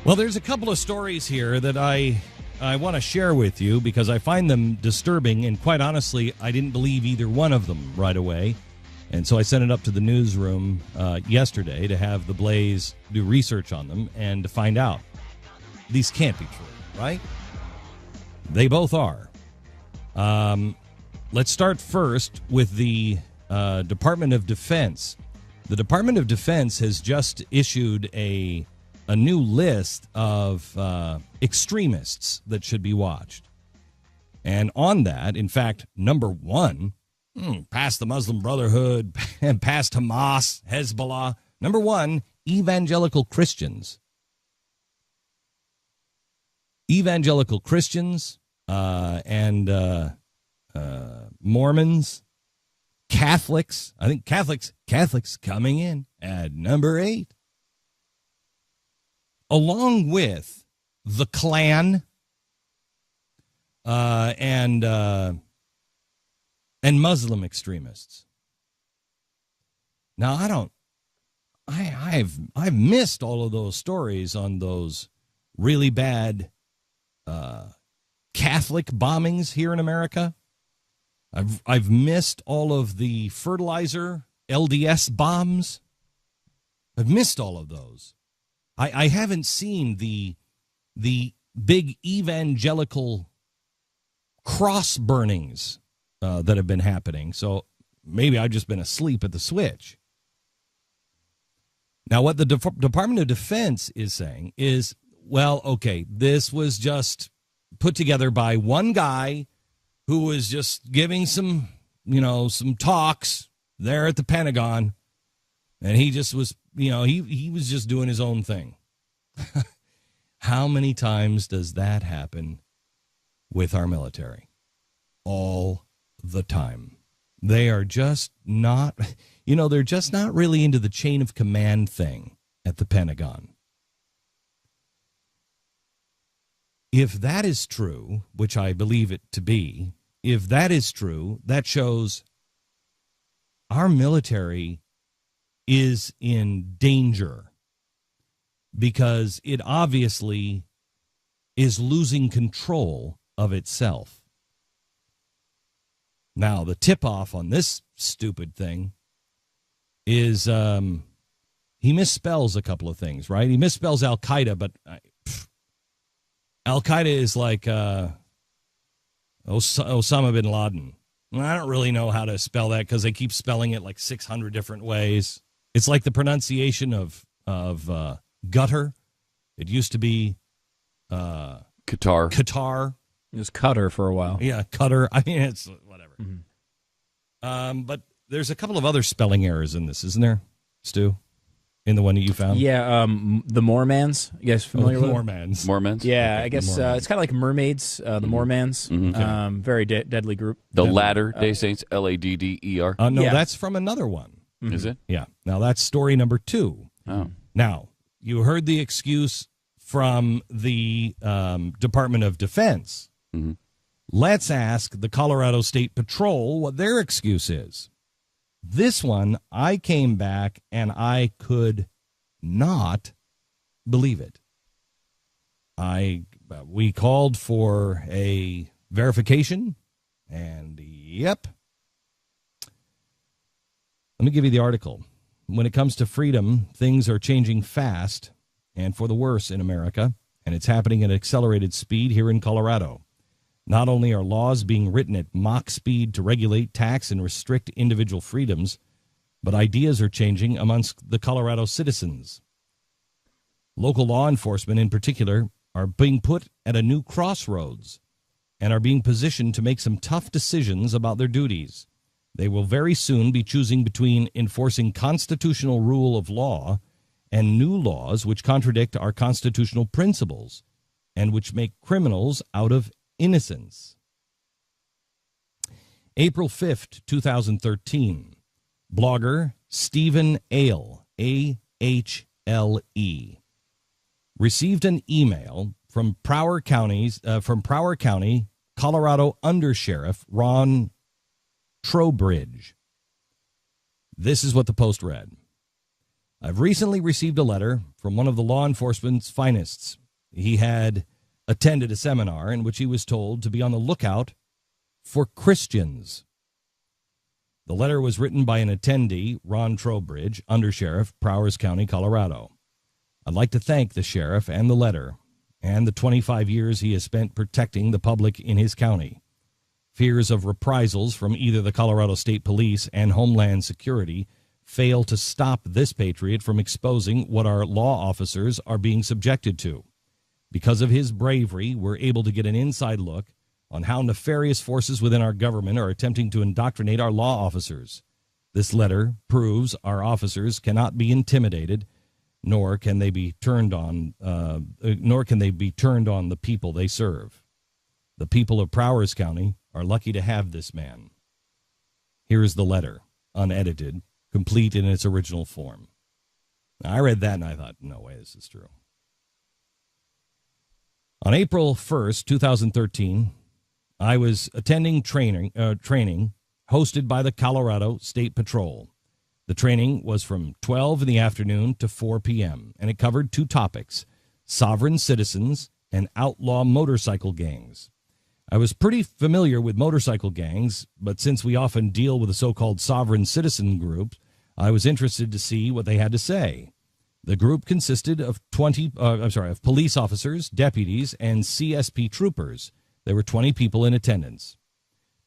Well, there's a couple of stories here that I want to share with you because I find them disturbing, and quite honestly, I didn't believe either one of them right away. And so I sent it up to the newsroom yesterday to have the Blaze do research on them and to find out. These can't be true, right? They both are. Let's start first with the Department of Defense. The Department of Defense has just issued a new list of extremists that should be watched. And on that, in fact, number one, past the Muslim Brotherhood and past Hamas, Hezbollah, number one, evangelical Christians. Evangelical Christians and Mormons, Catholics. I think Catholics coming in at number 8. Along with the Klan and Muslim extremists. Now I've missed all of those stories on those really bad Catholic bombings here in America. I've missed all of the fertilizer LDS bombs. I've missed all of those. I haven't seen the big evangelical cross burnings that have been happening. So maybe I've just been asleep at the switch. Now, what the Department of Defense is saying is, well, okay, this was just put together by one guy who was just giving some talks there at the Pentagon. And he just was, he was just doing his own thing. How many times does that happen with our military? All the time. They are just not, they're just not really into the chain of command thing at the Pentagon. If that is true, which I believe it to be, if that is true, that shows our military is in danger because it obviously is losing control of itself. Now, the tip-off on this stupid thing is he misspells a couple of things, right? He misspells Al-Qaeda, but Al-Qaeda is like Osama bin Laden. I don't really know how to spell that because they keep spelling it like 600 different ways. It's like the pronunciation of gutter. It used to be Qatar. It was Cutter for a while. Yeah, Cutter. I mean, it's whatever. Mm-hmm. But there's a couple of other spelling errors in this, isn't there, Stu? In the one that you found? Yeah, the Mormons. You guys familiar with Mormons? Mormons? Yeah, okay, I guess it's kind of like mermaids, the Mormons. Mm-hmm. Very deadly group. The Latter-day Saints, Ladder. No, that's from another one. Mm-hmm. Is it? Yeah. Now, that's story number 2. Oh. Now, you heard the excuse from the Department of Defense. Mm-hmm. Let's ask the Colorado State Patrol what their excuse is. This one, I came back and I could not believe it. We called for a verification, and yep. Let me give you the article. When it comes to freedom, things are changing fast and for the worse in America, and it's happening at accelerated speed here in Colorado. Not only are laws being written at Mach speed to regulate, tax, and restrict individual freedoms, but ideas are changing amongst the Colorado citizens. Local law enforcement, in particular, are being put at a new crossroads and are being positioned to make some tough decisions about their duties. They will very soon be choosing between enforcing constitutional rule of law and new laws which contradict our constitutional principles and which make criminals out of innocence. April 5th, 2013, blogger Stephen Ahle, A-H-L-E, received an email from Broward County, Colorado Undersheriff Ron Trowbridge. This is what the post read. I've recently received a letter from one of the law enforcement's finest. He had attended a seminar in which he was told to be on the lookout for Christians. The letter was written by an attendee, Ron Trowbridge, Undersheriff, Prowers County, Colorado. I'd like to thank the sheriff and the letter and the 25 years he has spent protecting the public in his county. Fears of reprisals from either the Colorado State Police and Homeland Security fail to stop this patriot from exposing what our law officers are being subjected to. Because of his bravery, we're able to get an inside look on how nefarious forces within our government are attempting to indoctrinate our law officers. This letter proves our officers cannot be intimidated, nor can they be turned on the people they serve. The people of Prowers County are lucky to have this man. Here is the letter, unedited, complete in its original form. Now, I read that and I thought, no way this is true. On April 1st, 2013, I was attending training hosted by the Colorado State Patrol. The training was from 12 in the afternoon to 4 p.m., and it covered two topics: sovereign citizens and outlaw motorcycle gangs. I was pretty familiar with motorcycle gangs, but since we often deal with the so-called sovereign citizen group, I was interested to see what they had to say. The group consisted of of police officers, deputies, and CSP troopers. There were 20 people in attendance.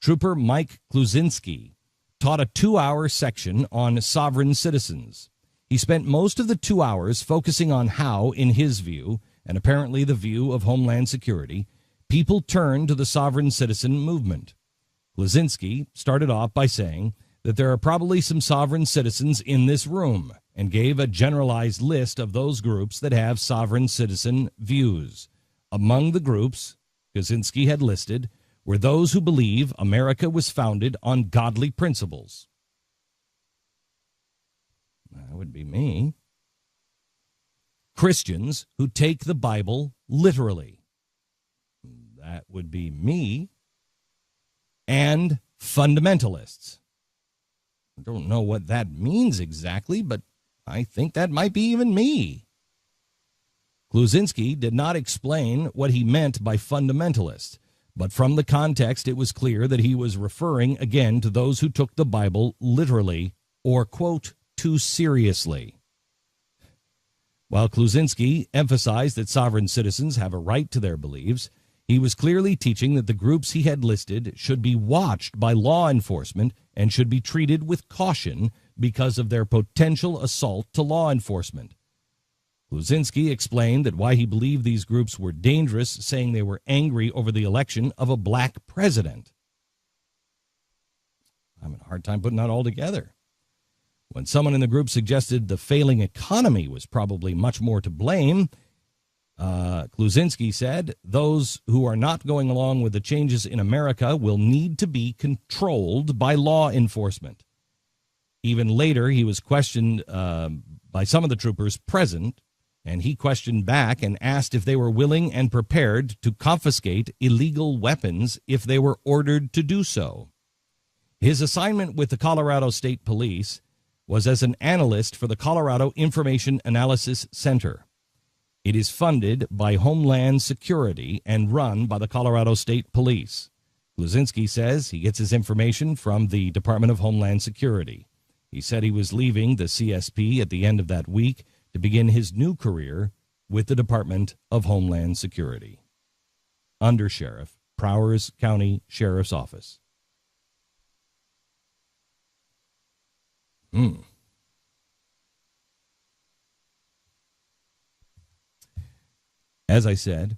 Trooper Mike Kluzinski taught a 2-hour section on sovereign citizens. He spent most of the 2 hours focusing on how, in his view, and apparently the view of Homeland Security, people turn to the sovereign citizen movement. Kluzinski started off by saying that there are probably some sovereign citizens in this room, and gave a generalized list of those groups that have sovereign citizen views. Among the groups Kluzinski had listed were those who believe America was founded on godly principles. That would be me. Christians who take the Bible literally. That would be me. And fundamentalists. I don't know what that means exactly, but I think that might be even me. Kluzinski did not explain what he meant by fundamentalist, but from the context it was clear that he was referring again to those who took the Bible literally or, quote, too seriously. While Kluzinski emphasized that sovereign citizens have a right to their beliefs, he was clearly teaching that the groups he had listed should be watched by law enforcement and should be treated with caution because of their potential assault to law enforcement. Kluzinski explained that why he believed these groups were dangerous, saying they were angry over the election of a black president. I'm having a hard time putting that all together. When someone in the group suggested the failing economy was probably much more to blame, Kluzinski said those who are not going along with the changes in America will need to be controlled by law enforcement. Even later, he was questioned by some of the troopers present, and he questioned back and asked if they were willing and prepared to confiscate illegal weapons if they were ordered to do so. His assignment with the Colorado State Police was as an analyst for the Colorado Information Analysis Center. It is funded by Homeland Security and run by the Colorado State Police. Kluzinski says he gets his information from the Department of Homeland Security. He said he was leaving the CSP at the end of that week to begin his new career with the Department of Homeland Security. Undersheriff, Prowers County Sheriff's Office. As I said,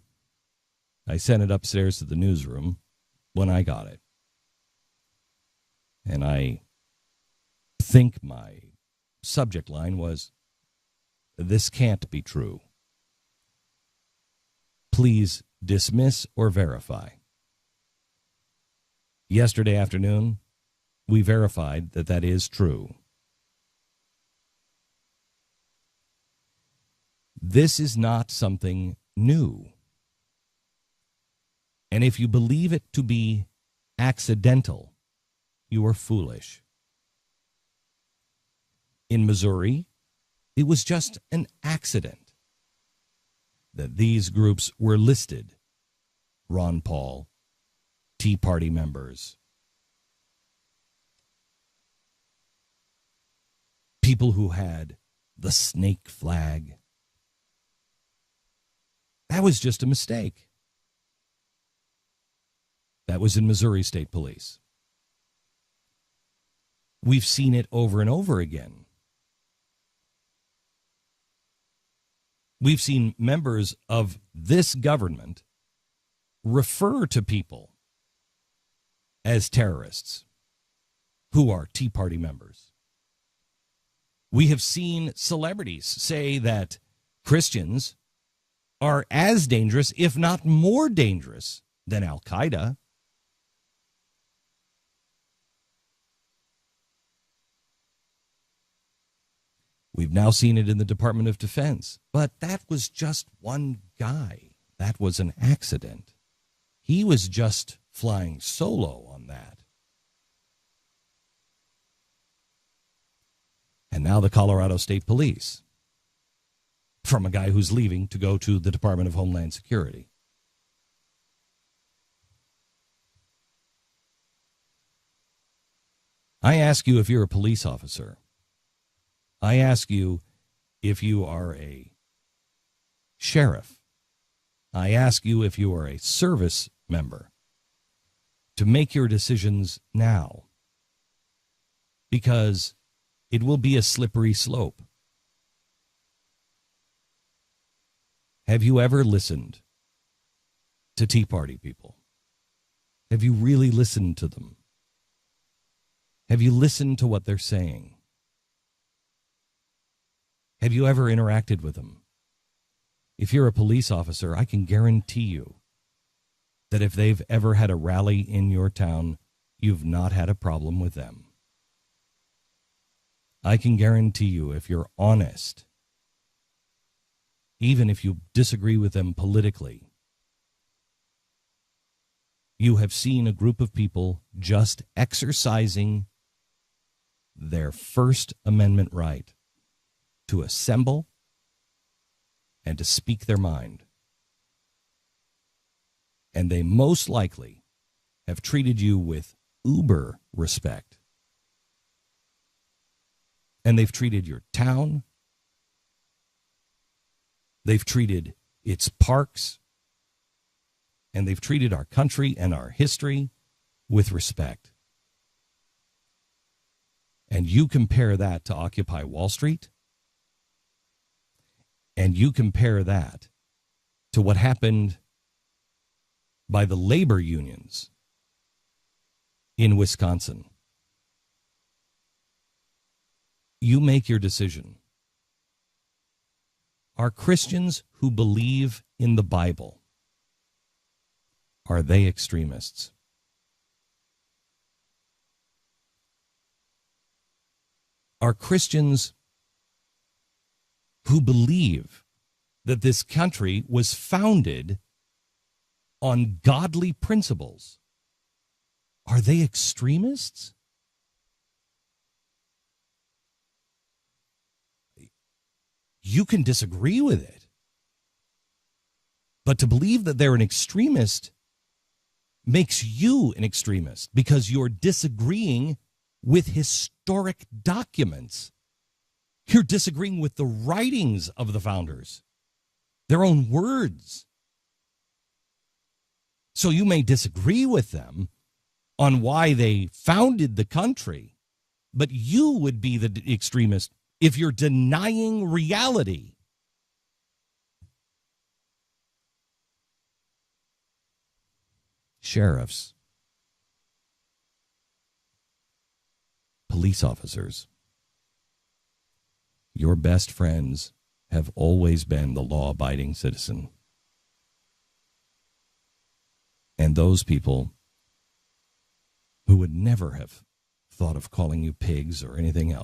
I sent it upstairs to the newsroom when I got it. And I think my subject line was, "This can't be true. Please dismiss or verify." Yesterday afternoon, we verified that that is true. This is not something new. And if you believe it to be accidental, you are foolish. In Missouri, It was just an accident that these groups were listed. Ron Paul, Tea Party members, people who had the snake flag. That was just a mistake. That was in Missouri State Police. We've seen it over and over again. We've seen members of this government refer to people as terrorists who are Tea Party members. We have seen celebrities say that Christians are as dangerous, if not more dangerous, than Al-Qaeda. We've now seen it in the Department of Defense, but that was just one guy. That was an accident. He was just flying solo on that. And now the Colorado State Police, from a guy who's leaving to go to the Department of Homeland Security. I ask you if you're a police officer. I ask you if you are a sheriff. I ask you if you are a service member to make your decisions now, because it will be a slippery slope. Have you ever listened to Tea Party people? Have you really listened to them? Have you listened to what they're saying? Have you ever interacted with them? If you're a police officer, I can guarantee you that if they've ever had a rally in your town, you've not had a problem with them. I can guarantee you, if you're honest, even if you disagree with them politically, you have seen a group of people just exercising their First Amendment right to assemble and to speak their mind. And they most likely have treated you with uber respect. And they've treated your town. They've treated its parks. And they've treated our country and our history with respect. And you compare that to Occupy Wall Street, and you compare that to what happened by the labor unions in Wisconsin. You make your decision. Are Christians who believe in the Bible, are they extremists? Are Christians who believe that this country was founded on godly principles, are they extremists? You can disagree with it, but to believe that they're an extremist makes you an extremist because you're disagreeing with historic documents. You're disagreeing with the writings of the founders, their own words. So you may disagree with them on why they founded the country, but you would be the extremist if you're denying reality. Sheriffs, police officers, your best friends have always been the law-abiding citizen. And those people who would never have thought of calling you pigs or anything else